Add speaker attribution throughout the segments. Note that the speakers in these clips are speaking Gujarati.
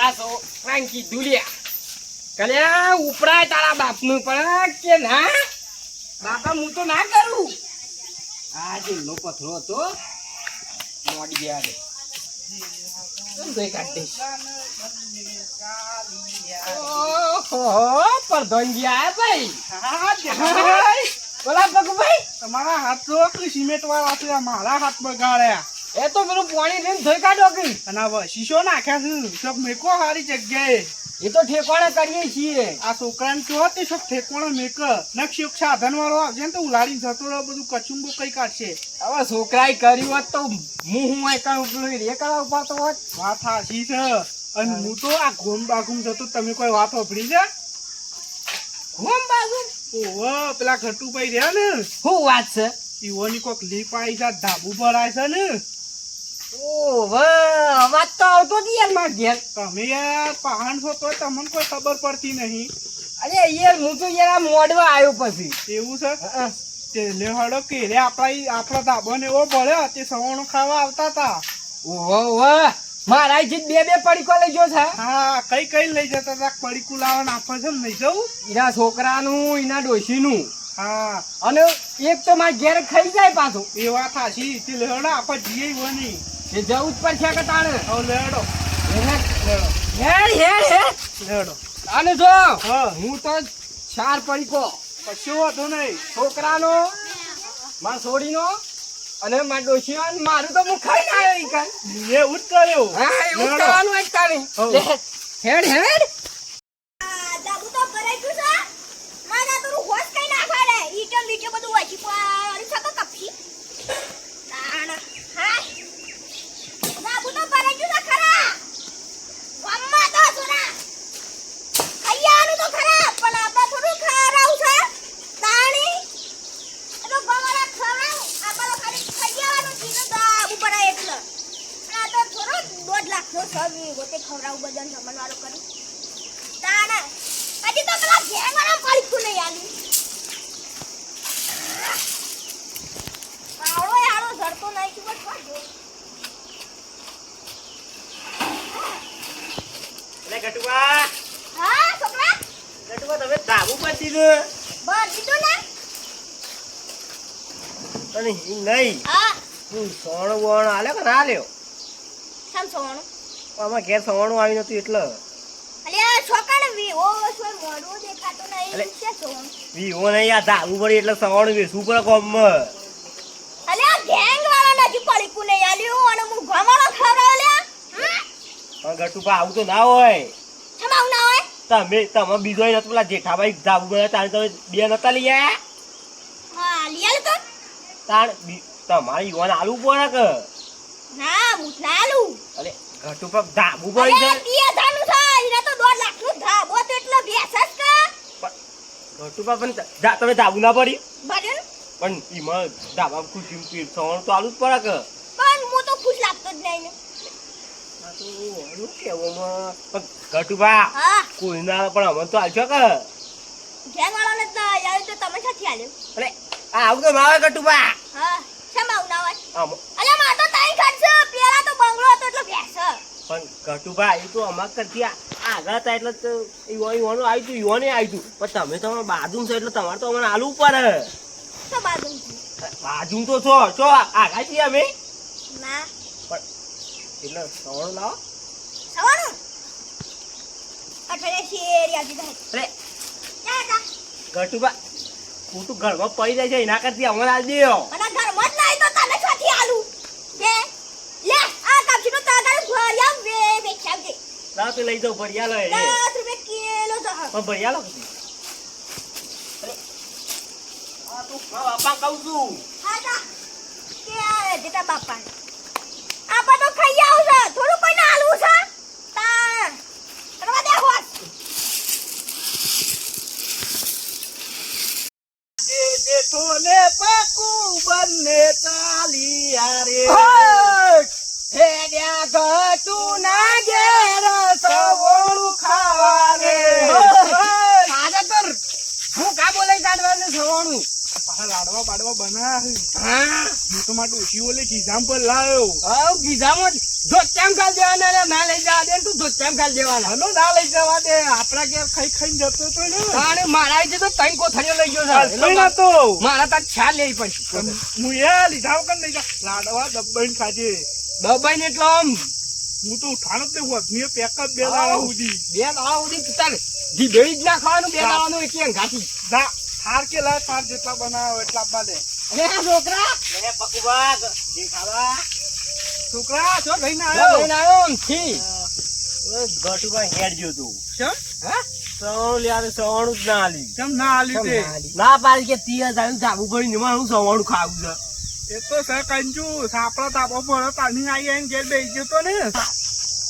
Speaker 1: આ છોકરાને કીધું લ્યા કલ્યા ઉપરાય તારા બાપનું પણ કે ના બાપા હું તો ના કરું. આ જેલનો પથરો હતો મોડી ગયા રે બોલા પગભાઈ
Speaker 2: તમારા હાથ તો સિમેન્ટ વાળા છે, મારા હાથ બગાડ્યા.
Speaker 1: એ તો પેલું પાણી લઈને ધોઈ કાઢો કે
Speaker 2: અને હવે શીશો નાખ્યા છે શોખ મેકો સારી જગ્યાએ.
Speaker 1: એ તો ઠેકાણે કરીએ છીએ.
Speaker 2: આ છોકરાને કહો તે શોખ ઠેકોણો મેક નક્ષ સાધન વાળો આવશે ને તો ઉલાડીને જતો રહ્યો બધું કચુંબો કઈ કાઢશે.
Speaker 1: હવે છોકરાએ કર્યું હોત તો હું એકણ રેકડા ઉપાડતો હોત.
Speaker 2: વાત હાચી છે. અને હું તો આ ઘોમ બાગુમ જતો તમે કોઈ વાત વાપરી છે?
Speaker 1: ઘોમ બાજુ
Speaker 2: ઓહો પેલા ઘટુભાઈ રહ્યા ને
Speaker 1: શું વાત છે?
Speaker 2: ઈવોની કોક લીપ આવી છે, ધાબુ ભરાય છે ને.
Speaker 1: ઓહો અવાજ તો આવતો જ યાર માર ઘેર.
Speaker 2: તમે યાર પહાણ છો તો તમને કોઈ ખબર પડતી નહીં.
Speaker 1: અરે યાર હું તો યાર આ મોડવા આવ્યો પછી.
Speaker 2: એવું છે તે લેહડો કે રે આપણા ધાબો ને એવો ભળ્યો તે સવાણો ખાવા આવતા હતા.
Speaker 1: ઓહો ઓહો મારા જે બે પડીકો લઈ ગયો છે.
Speaker 2: હા કઈ લઈ જતા હતા? પડીકું લાવવાને આપે છે ને લઈ જવું
Speaker 1: એના છોકરાનું એના ડોશીનું.
Speaker 2: હા
Speaker 1: અને એક તો મારા ઘેર ખાઈ જાય પાછું.
Speaker 2: એ વાત હાચી. તે લેહડો આપણે જઈએ નહીં
Speaker 1: એ જવું જ પડશે કે તાણે.
Speaker 2: હવે લેહડો લેહડો
Speaker 1: અને જો
Speaker 2: હા
Speaker 1: હું તો 4 પડીકો
Speaker 2: કશું વાંધો નહીં.
Speaker 1: છોકરાનો મારા છોડીનો અને મારા ડોશીનો અને મારું તો હું ખાઈને આવ્યો ઈ કાલ.
Speaker 2: એવું જ કર્યો.
Speaker 1: હા એવું જ કરવાનું જ તારે. હેડ હેડ
Speaker 3: દાબુ તો કરાઈ ગયું છે. મારા તો હોશ કઈ નાખવા રે ઈટમ બીટમ બધું વાચી પર સકો કપી ના હા દાબુ તો કરાઈ ગયું છે ખરા. મમ્મા તો સુના કૈયાનું તો ખરા પણ આપા થોડું ખરાવ છે તાણી તો ગવાળા ખરાવ આપા તો ખાલી કૈયાનું ચીનો દાબુ પડાય એટલે આ તો થોડો 2 લાખ નો સવી ગોતે ખવરાવ બદન જમણવાળો કરી તાના હજી તો પેલા ઘેરવાળા પડીકું નહીં આલી. આવડો યારો ઝડતો નહીં છું બસ પાડ્યો.
Speaker 1: લે ગટુબા
Speaker 3: હા છોકરા
Speaker 1: ગટુબા તમે ધાબુ પર દીધું
Speaker 3: બસ દીધું ને.
Speaker 1: અને નહીં
Speaker 3: હા
Speaker 1: હું સોણ વણ આલ્યો કે ના આલ્યો?
Speaker 3: સમ સોવાનું
Speaker 1: આમાં ઘેર સવાણું આવ્યું નતું એટલે
Speaker 3: અલ્યા છોકરાને વી ઓ સોય મોડો દેખાતો નહીં
Speaker 1: અલે.
Speaker 3: છે સોવાનું.
Speaker 1: વીવો નહીં આ ધાબુ પડી એટલે સવાણું વેસવું પડે કોમમાં.
Speaker 3: અલ્યા ગેંગ વાળા નથી પડીકું નહીં આલ્યું અને હું ગવાળો ખવરાવ લ્યા.
Speaker 1: પણ ગટુબા આવું તો ના હોય.
Speaker 3: છમાઉ ના હોય
Speaker 1: તમે બીજો નતો પેલા જેઠાભાઈ ધાબુ બનાવ્યા તાણે તમે બે નતા લઈ આયા?
Speaker 3: હા લીયાલ તો
Speaker 1: તાણ તમારે યુવાન આલવું પડે કે
Speaker 3: ના હું નાલું
Speaker 1: અલે ગટુબા ધાબુ પડી છે.
Speaker 3: નું છે એના તો 2 લાખ નું ધાબો તો એટલો બેસસ કે
Speaker 1: ગટુબા પણ તમે ધાબુ ના પડી
Speaker 3: ભર્યું
Speaker 1: પણ એમાં ધાબા ખુશી સવાણું તો આલવું જ પડે કે.
Speaker 3: પણ હું તો ખુશ લાગતો જ નહીં ને.
Speaker 1: આ તો શું કહેવામાં પણ ગટુબા
Speaker 3: હા
Speaker 1: કોઈ ના પણ અમને તો આલશો કે
Speaker 3: ઘેર વાળાને જ ના યાર તો તમે સાથી આલ્યો.
Speaker 1: અલે આ આવું તો ના આવે ગટુબા.
Speaker 3: હા શેમાં ના હોય
Speaker 1: આમ
Speaker 3: અલ્યા માં તો તાઈ ખર્ચ પેલા તો બંગલો હતો એટલે બેસ
Speaker 1: પણ ગટુબા એ તો અમાર કરતી આગળ હતા એટલે તો યુવાનું આવ્યું હતું યુવાને આવ્યું હતું પણ તમે તમારા બાજુ છો એટલે તમારે તો અમને આલવું પડે.
Speaker 3: તો બાજુ
Speaker 1: બાજુ તો છો આગળ છીએ અમે
Speaker 3: ના
Speaker 1: એટલે સવાણું લાવો.
Speaker 3: સવાનું અઠરે શેર યાદી દે
Speaker 1: અરે
Speaker 3: જા
Speaker 1: ગટુબા ખોટું ઘરમાં પડી જાય છે એના કરતી અમને આલ દેયો.
Speaker 3: મને ઘરમાં જ નહીં તો તને સાથી આલું કે લે આ કાપીનો તાગાર ભર્યા વે બેચાવજે
Speaker 1: લાવ તો લઈ જાઓ ભરિયા લો એ
Speaker 3: 10 રૂપિયા કિલો જહ
Speaker 1: પણ ભરિયા લો પછી. અરે આ તો બાપા કહું છું.
Speaker 3: હા જા કે જેટા બાપા આપા તો ખાઈ આવશે થોડું કોઈને આલું છે તા કરવા દે હોત
Speaker 2: જેઠો ને પાકું બંને ચાલિયા રે.
Speaker 1: હેડ્યા ગટુ ના ઘેર સવાણું ખાવા રે.
Speaker 2: ઓય.
Speaker 1: આજે તો હું કા બોલાઈ કાઢવાનું સવાણું
Speaker 2: પાછા લાડવા બાડવા બનાવ્યા
Speaker 1: હા
Speaker 2: હું તો મારા ડોશી ઓલે ખિસ્સામ પર લાવ્યો
Speaker 1: આવ ગીધામાં ધોત્યામ ખાલ દેવાના ને ના લઈ જવા દે ને તું ધોત્યામ ખાલ દેવાના
Speaker 2: હલો ના લઈ જવા દે આપણા ઘેર ખાઈ ખાઈને જતો તો ને
Speaker 1: અને મારા જે તો ત્રણ કોથળીઓ લઈ ગયો છે
Speaker 2: કઈ ના તો
Speaker 1: મારા તાર છાલ લેવી પડશે
Speaker 2: હું એ લીધા વગર નહીં જા લાડવા દબાઈને ખાજે
Speaker 1: દબાઈને એટલે આમ
Speaker 2: હું તો ઉઠાણ જ નહીં હોત મેં પેક જ બે દાડા સુધી
Speaker 1: બે દાડા સુધી તાર જીભેળી જ ના ખાવાનું બે દાડાનું એક ઘાટી
Speaker 2: જા થાર કે લા થાર જેટલા બનાવો એટલા આપવા દે
Speaker 1: અને આ છોકરા
Speaker 2: છોકરા છો લઈને
Speaker 1: લઈને
Speaker 2: આવ્યો
Speaker 1: આવ્યો આમથી.
Speaker 4: ગટુમાં હેડ ગયો તું
Speaker 2: કેમ
Speaker 1: હા?
Speaker 4: સવાણું લ્યા સવાણું જ ના આલી
Speaker 2: કેમ ના આલી તે
Speaker 4: ના પાડી કે 30,000 ધાબુ પડી ને હું સવાણું ખાવું છે
Speaker 2: એ તો સર કંજુ સાપડા તાપો પડે તાની આવી આવીને ઘેર બેસી ગયો તો ને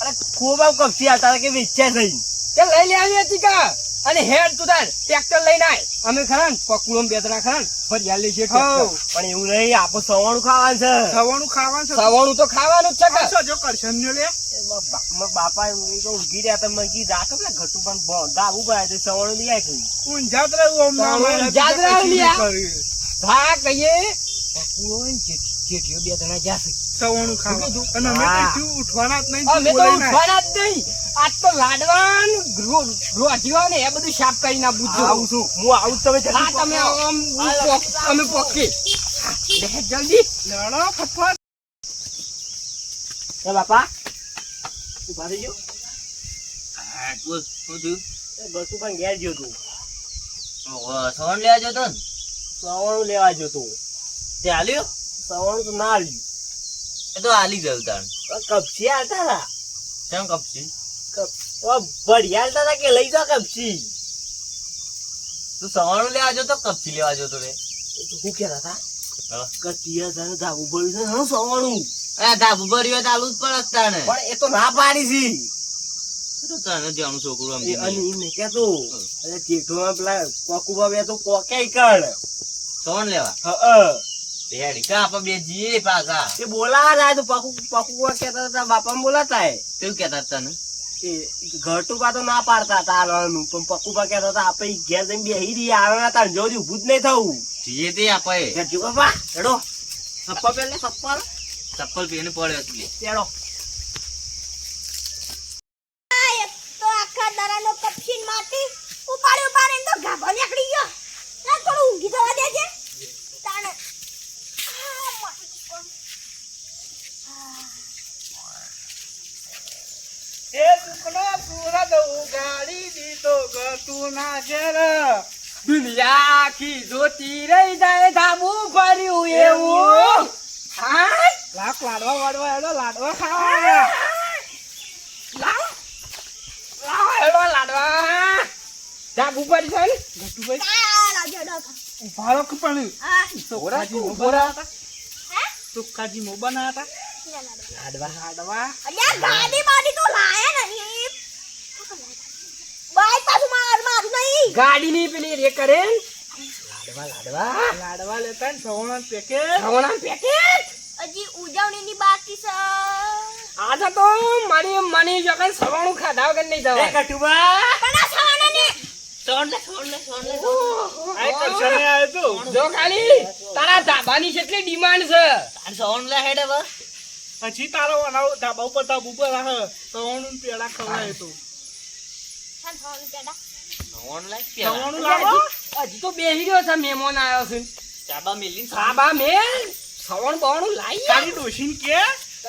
Speaker 4: અરે ખૂબ આવ કપસી આવતા કે વેચ્યા થઈ
Speaker 1: તે લઈ લે આવી હતી કા અને હેડ તું તાર ટ્રેક્ટર લઈને આય અમે ખરા ને પકુડો બે ત્રણ ખરા ને ફરિયાદ લઈ છે
Speaker 2: હઉ.
Speaker 4: પણ એવું નહીં આપો સવાણું ખાવાનું છે
Speaker 2: સવાણું ખાવાનું છે
Speaker 1: સવાણું તો ખાવાનું જ છે કે
Speaker 2: કરશો જો કરશન ને લે
Speaker 4: મારા બાપા એ તો ઊંઘી રહ્યા હતા મેં કીધું રાખો પેલા ઘટુ પણ ધાબુ પડ્યા તો સવાણું લઈ આવી
Speaker 2: ઊંઝાત રહ્યું આમ ના મારે
Speaker 1: ઊંઝાત રહ્યું
Speaker 2: બીજા
Speaker 1: લ્યા.
Speaker 2: કશું નહીં
Speaker 1: હા કહીએ પકુડો ને જેઠીઓ બે ત્રણ જાશે
Speaker 2: સવાણું ખાવા
Speaker 1: કીધું?
Speaker 2: અને અમે
Speaker 4: હા.
Speaker 2: કઈ થયું ઉઠવાના જ નહીં
Speaker 1: અમે તો
Speaker 2: બોલાય ના.
Speaker 1: ઉઠવાના જ નહીં આજ તો લાડવાન રોટીઓ ને એ બધું સાફ કરી ના
Speaker 4: આવું
Speaker 1: પૂછો
Speaker 4: છું હું આવું જ તમે
Speaker 1: હા તમે આમ અમે પોકી લે જલ્દી
Speaker 2: લડો ફટફટ
Speaker 4: એ બાપા ઉભા થઈ ગયો એ ગટુ પણ ઘેર ગયો તું
Speaker 5: સવન લેવા જતો ને
Speaker 4: સવાણું લેવા ગયો તું
Speaker 5: તે હાલ્યો
Speaker 4: સવાણું તો ના આવ્યું
Speaker 5: એ તો હાલી ગયું તાણ
Speaker 4: કપસી આવતા હતા
Speaker 5: કેમ કપસી
Speaker 4: બઢિયા આવતા હતા કે લઈ જાઓ કપસી
Speaker 5: તું સવાણું લેવા જતો કપસી લેવા જતો રે
Speaker 4: શું કહેતા હતા
Speaker 5: હા.
Speaker 4: કે 30,000 ધાબુ પડ્યું છે હા સવાણું
Speaker 5: આ ધાબુ ભર્યો ચાલુ જ પડે તાણે
Speaker 4: પણ એ તો ના પાડી છે
Speaker 5: એ તો તને જાણું છોકરું
Speaker 4: એ
Speaker 5: સમજી
Speaker 4: અને
Speaker 5: નહીં.
Speaker 4: એમ નહીં કહેતો અરે જેઠોમાં પેલા કોકુબા બે તો કોકે કર
Speaker 5: સવન લેવા
Speaker 4: હા
Speaker 5: રેડી કા આપણે બે જઈએ પાછા
Speaker 4: એ બોલાવા જાય તો પકુબા કહેતા હતા બાપાને બોલાતા હે
Speaker 5: તેવું કેતા તને
Speaker 4: એ ઘરટુબા તો ના પાડતા હતા હાલવાનું પણ પકુબા કહેતા હતા આપણે ઘેર જઈને બેહી રહી આવે હતા જોડી ઊભું જ નહીં થવું
Speaker 5: જઈએ તે આપણે
Speaker 4: ઘેર બાપા હેડો સપ્પા પહેલે સપ્પા
Speaker 5: ચપ્પલ પહેરીને પડ્યો છે
Speaker 4: હેડો
Speaker 3: આ એક તો આખા દરાનો કપશીન માટી ઉપાડીને તો ગાભો નીકળી ગયો ના થોડું ઊંઘી જવા દેજે તાણે આ માટી કોણ?
Speaker 2: એ ટુકડા પૂરા દઉં ગાડી દીધો ગતું ના ઘેર
Speaker 1: દુનિયા આખી જોતી રહી જાય ધાબુ ભર્યું એવું હા
Speaker 2: લાખ લાડવા વાડવા હેડો લાડવા ખાવા
Speaker 1: લાવ લાવ હેડો લાડવા ધાબુ ભરી છે ને
Speaker 2: ગટુભાઈ
Speaker 3: આ લાજો ડોકા
Speaker 2: ઉભારો કે પણ
Speaker 3: હા
Speaker 2: સુખાજી મો
Speaker 1: ઉભો રહો.
Speaker 2: બનાવતા
Speaker 3: હે
Speaker 2: સુખાજી મો બનાવતા
Speaker 1: લાડવા
Speaker 2: લાડવા
Speaker 3: અલ્યા ગાડી બાડી તો લાયા નહીં બાઈક પાછું મારું નહીં
Speaker 1: ગાડીની પેલી રે કરે ને. લાડવા લાડવા
Speaker 2: લાડવા લેતા ને સવણા પેકેટ
Speaker 1: ખાવાના પેકેટ
Speaker 3: હજી ઉજવણીની બાકી છે
Speaker 1: આજે તો મને જો કે સવાણું ખાધા વગર નહીં જવાય.
Speaker 4: કટુબા
Speaker 3: પણ આ સવાના ને
Speaker 2: આ કરશને આવ્યો તો
Speaker 1: જો ખાલી તારા ધાબાની કેટલી ડિમાન્ડ છે
Speaker 5: સવન લે હેડે બસ
Speaker 2: હજી તારો બનાવ ધાબા ઉપર ધાબુ પર રાહ સવણું પેડા ખવડાય તો
Speaker 3: સવાના કેડા
Speaker 5: સવન લે
Speaker 2: સવણું લાવો
Speaker 1: હજી તો બેહી ગયો છે મહેમાન આવ્યો છે
Speaker 5: ચાબા મેલી
Speaker 1: સાબા મેલ સવણ બવણું લાઈ
Speaker 2: તારી ડોશીન કે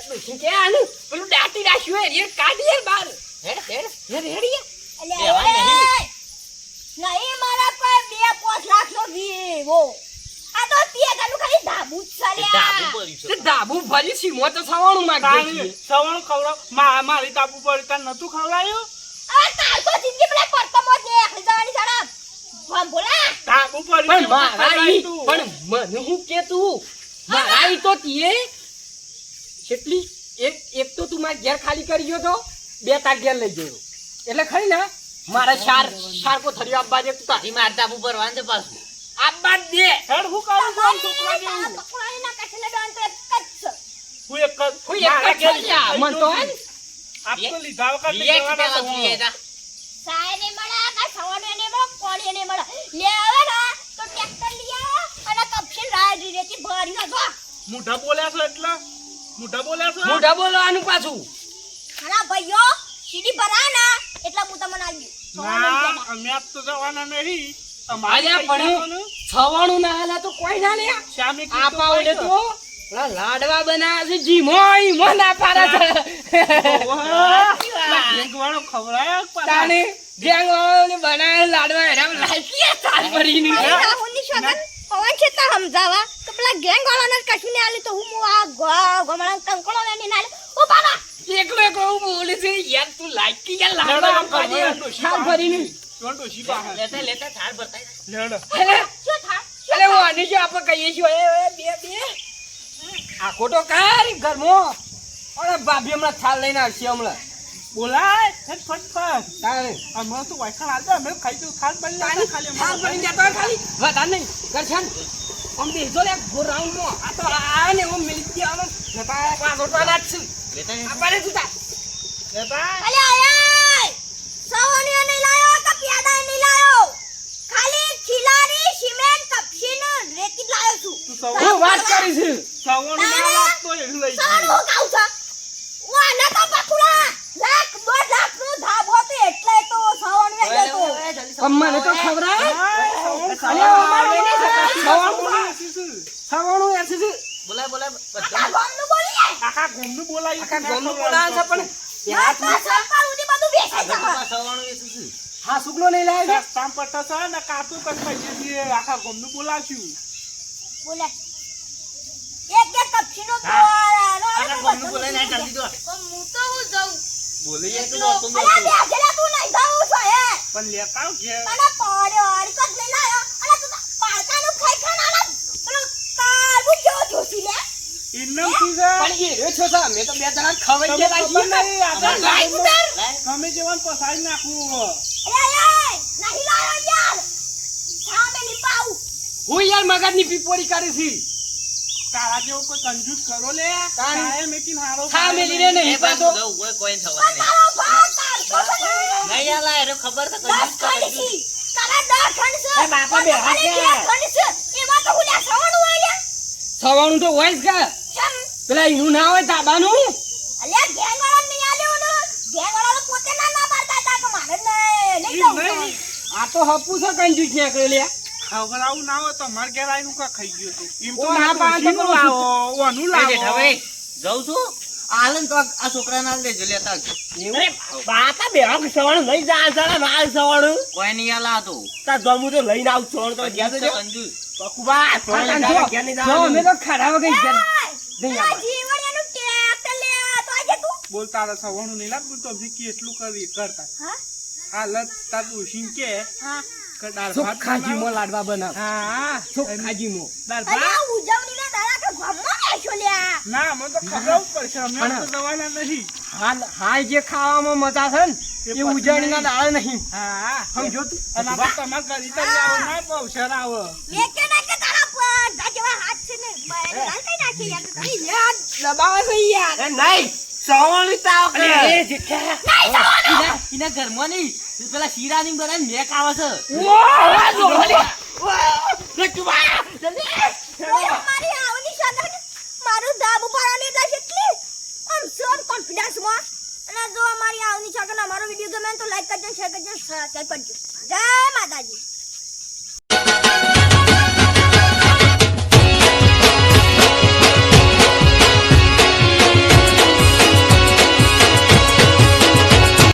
Speaker 1: ડોશી કે આનું પેલું દાટી રાખ્યું હે રે કાઢી યાર બાર હેડ હેડ હેડ હેડ યાર.
Speaker 3: અલ્યા
Speaker 5: લેવાય
Speaker 3: નહીં મારા કોઈ 2-5 લાખ નો વિવો આ તો 30,000 નું ખાલી ધાબુ જ છે
Speaker 5: ધાબુ
Speaker 3: લ્યા
Speaker 5: ભર્યું
Speaker 1: તે ધાબુ ભરી સીમો તો સવાણું માંગે
Speaker 2: તારી સવણું ખવડાવ મારી ધાબુ પર તાર નતું ખવડાયું
Speaker 3: આ તાર તો જિંદગી પેલા પડતમો જ ને એકલી જવાની સડક ભમ બોલા
Speaker 2: ધાબુ પર
Speaker 1: પણ મારા ઈ પણ મને હું કે તું મારા ઈ તો તીએ કેટલી એક તો તું મારા ઘેર ખાલી કરી ગયો તો બે તાર ઘેર લઈ ગયો એટલે ખરી ને મારા ચાર કોથળીઓ આપવા દે તું તારી
Speaker 5: માર ધાબુ ભરવાનું છે પાછું
Speaker 1: આપવા જ દે
Speaker 2: હેડ હું કરું છું આમ છોકરા જેવું
Speaker 3: પકવાણી ના કચલે ડોન તો એક જ છે
Speaker 2: હું એક જ
Speaker 1: હું એક જ છું લ્યા, મન તો હે ને.
Speaker 2: આપતો લીધા વગર નહીં
Speaker 5: એક
Speaker 2: જવાના
Speaker 5: પેલા
Speaker 2: સવણું.
Speaker 5: પીએ તા
Speaker 3: સાય ને મળા કા સવાને ને મળા કોણી ને મળા લે હવે ના તો ટ્રેક્ટર લઈ આવો અને કરી નાખો.
Speaker 2: મોઢા બોલ્યા છો એટલે મોઢા બોલ્યા છો
Speaker 1: મોઢા બોલવાનું પાછું.
Speaker 3: ખરા ભાઈઓ સીડી ભરા ના એટલે હું તમને આલી દઉં.
Speaker 2: ના અમે આજ તો જવાના નહીં અમારે
Speaker 1: આજે પણ છવાણું ના હાલા તો કોઈ ના લે.
Speaker 2: શ્યામે
Speaker 1: આ પાવડે તો પેલા લાડવા બનાવ્યા છે જીમો ઈમો ના પાડે છે.
Speaker 2: વાળો ખવડાયો
Speaker 1: તાને ગેંગ વાળાને બનાવેલા લાડવા એના લાઈકી તાર ભરીની.
Speaker 3: અરે રાહુલની શગન પવન છે તા સમજાવા કે પેલા ગેંગ વાળાને કશું ને આલી તો હું આ ગમણા કંકણો લઈને ના આલી. ઓ બાબા
Speaker 1: એકલો એકલો હું બોલે છે યાર તું લાઈકી યાર લાડવા આમ પાડી તાર ભરીની.
Speaker 2: ડોશી બહાર
Speaker 5: લેતા લેતા થાળ ભરતા
Speaker 2: લેડ
Speaker 1: અરે
Speaker 3: શું થા
Speaker 1: અરે હું આને જો આપણે કહીએ છીએ ઓય બે આ ખોટો કારી ઘરમાં. અરે ભાભી હમણાં થાળ લઈને આવશે હમણાં.
Speaker 2: બોલાય ફટ
Speaker 1: તારે
Speaker 2: અમે તો વાયખા હાલ દે અમે ખાઈ દઉં ખાલ બની જાય ખાલી
Speaker 1: થાળ ભરીને જતો હોય ખાલી વધારે નહીં કરશે ને આમ બેસો લે રાઉન્ડમાં. આ તો આ ને હું મિલી દેવાનો જતા પાછો તો નાખશું
Speaker 5: લેતા
Speaker 1: આ પાડે જુતા
Speaker 2: લેતા
Speaker 3: અલે આય સવણીઓ નહીં લાયો કે પ્યાદા નહીં લાયો ખાલી ખિલાડી સિમેન્ટ કપશીને રેતી જ લાયો છું.
Speaker 2: તું
Speaker 1: હું વાત કરી છું.
Speaker 2: સવણ ના લાગતો એ લઈ
Speaker 3: સવણ હું કહું છું વા ના તો બકુડા લાખ 2 લાખ નું ધાબો તો એટલે તો સવણ વેચે તો
Speaker 1: અમ્માને તો ખવડાય. અરે અમારે સવાણું એસી છે.
Speaker 5: બોલાય બોલાય
Speaker 3: આ ગામનું બોલીએ
Speaker 2: આખા ગોમનું બોલાય
Speaker 1: આખા ગામનું બોલાવે છે પણ
Speaker 3: ના તો સરકાર ઉડી બધું બેસાઈ જવા.
Speaker 5: સવાણું એ શું છે?
Speaker 1: હા શુક્લો નહીં લાવે છે.
Speaker 2: કામ પડતા છે ને કાતું પણ પૈસે છીએ આખા ગોમનું બોલાવ્યું
Speaker 3: બોલે એક કપશીનો તોરાનો
Speaker 5: આખા ગામનું બોલાય ને જલ્દી દો.
Speaker 3: હું તો હું જાઉં
Speaker 5: બોલીએ તો દોસ્તો
Speaker 3: અલા બે જલા તું નહીં જાઉં છો હે
Speaker 2: પણ લેતા આવ ઘેર
Speaker 3: તને પડ્યો હરકત લઈ લાયો અને તું પાળકાનું ખાઈ ખાના પેલો તારબુ જેવો જોશી લે
Speaker 2: ઇન્નમ શું છે
Speaker 1: પણ એ રહ્યો છો સા મેં તો બે જણા ખવાઈ ગયા
Speaker 2: ખબર નહીં, આ તો
Speaker 3: લાઈ ઉતર
Speaker 5: લાય.
Speaker 2: ગમે જેવાને પસાડી નાખવું
Speaker 3: અરે નહીં લાયો યાર સામે લીપાઉ
Speaker 1: હું યાર મગજની પીપોરી કરી છે.
Speaker 2: તારા જેવો કોઈ કંજૂસ કરો લે કાય મેકીને હારો
Speaker 1: ખા મેલી રે નહીં
Speaker 5: એ બાજુ
Speaker 1: પાછો.
Speaker 5: જાઉં, કોઈ કોઈને થવા નહીં.
Speaker 3: તારો ભાત તાર કોસને
Speaker 5: નહીં યાર લાય, એને ખબર છે
Speaker 3: દસ
Speaker 5: કંજૂસ કરે
Speaker 3: ખંડ
Speaker 5: છે.
Speaker 3: છે તારા 10 ખંડ છે
Speaker 1: એ બાપા બે હાથ
Speaker 3: ખાલી
Speaker 1: છે.
Speaker 3: 2 ખંડ છે એમાં તો હુલ્યા સવણું આયા
Speaker 1: સવાણું તો હોય જ કે
Speaker 3: ચમ
Speaker 1: પેલા ઈનું ના હોય તાબાનું.
Speaker 3: અલ્યા ગેંગવાળા નહીં આલ્યો ને ગેંગવાળા તો પોતે ના પાડતા હતા કે મારે નહીં જાઉં
Speaker 1: આ તો હપુ છે કંજૂસ ને કરે લે.
Speaker 2: ખબર આવું ના હોય તો માર ઘેર આવીને કા ખાઈ ગયો તું એમ
Speaker 1: ઓ
Speaker 2: તો
Speaker 1: ના પાડે તો
Speaker 2: લાવો ઓનું
Speaker 5: એ જેઠા
Speaker 2: લાવો
Speaker 5: ભાઈ, જાઉં છું. આલન તો આ છોકરાને આલ દેજો, લેતા આવજો.
Speaker 1: બાપા બે સવાણું લઈ જાય છે માલ સવાણું.
Speaker 5: કોઈ નહીં આલા આ તો.
Speaker 1: તાર જમું તો લઈને આવ છોડ તો ગયા તો જો.
Speaker 5: કંજૂસ.
Speaker 1: બકુબા જો અમે તો ખરાબ ગઈ ગયા. નહીં
Speaker 3: આ
Speaker 1: આવે.
Speaker 3: જીવણિયાનું ટેક લે તો આજે તું
Speaker 2: બોલ તારા સવાનું નહીં લાગતું તો અભી કેટલું કરી કરતા
Speaker 3: હા
Speaker 2: હાલત તાર ડોશીન કે
Speaker 3: હા
Speaker 2: કે દાળ
Speaker 1: શું
Speaker 2: ભાત
Speaker 1: ખાજીમો
Speaker 2: બનાવો.
Speaker 1: લાડવા બનાવ.
Speaker 2: હા
Speaker 1: શું ખાજીમો.
Speaker 2: દાળ
Speaker 3: અરે
Speaker 2: ભાત
Speaker 3: આ ઉજવણીના દાડા કે ગામમાં બેસો લ્યા
Speaker 2: ના મને તો ખબર પડશે અમે તો જવાના નહીં
Speaker 1: હાલ જે ખાવામાં મજા છે ને એ ઉજાણીના દાળ નહીં.
Speaker 2: હા
Speaker 1: સમજો તું.
Speaker 2: અને આ તો તમારા ઘરે તો આવો ના પવસર આવો
Speaker 3: મેં કે ના કે તારા પર તા જેવા હાથ છે ને લાલ કઈ નાખી યાર તારી યાર
Speaker 1: દબાવે છે યાર.
Speaker 5: એ નહીં, સવાણું તાવ કરે.
Speaker 1: અરે જેઠા.
Speaker 5: એના ઘરમાં નહીં, પેલા શીરાની બનાવીને મેક આવે છે.
Speaker 1: વાહ, જો ભલે. વાહ, ગટુબા. જલ્દી.
Speaker 3: ઓય મારી આવની શાદા મારું ધાબુ પાડવાની એટલે કેટલી આમ સર કોન્ફિડન્સ માં અને જો અમારી આવની શાદા અમારો વિડિયો ગમે તો લાઈક કરજો શેર કરજો સબસ્ક્રાઇબ કરજો જય માતાજી.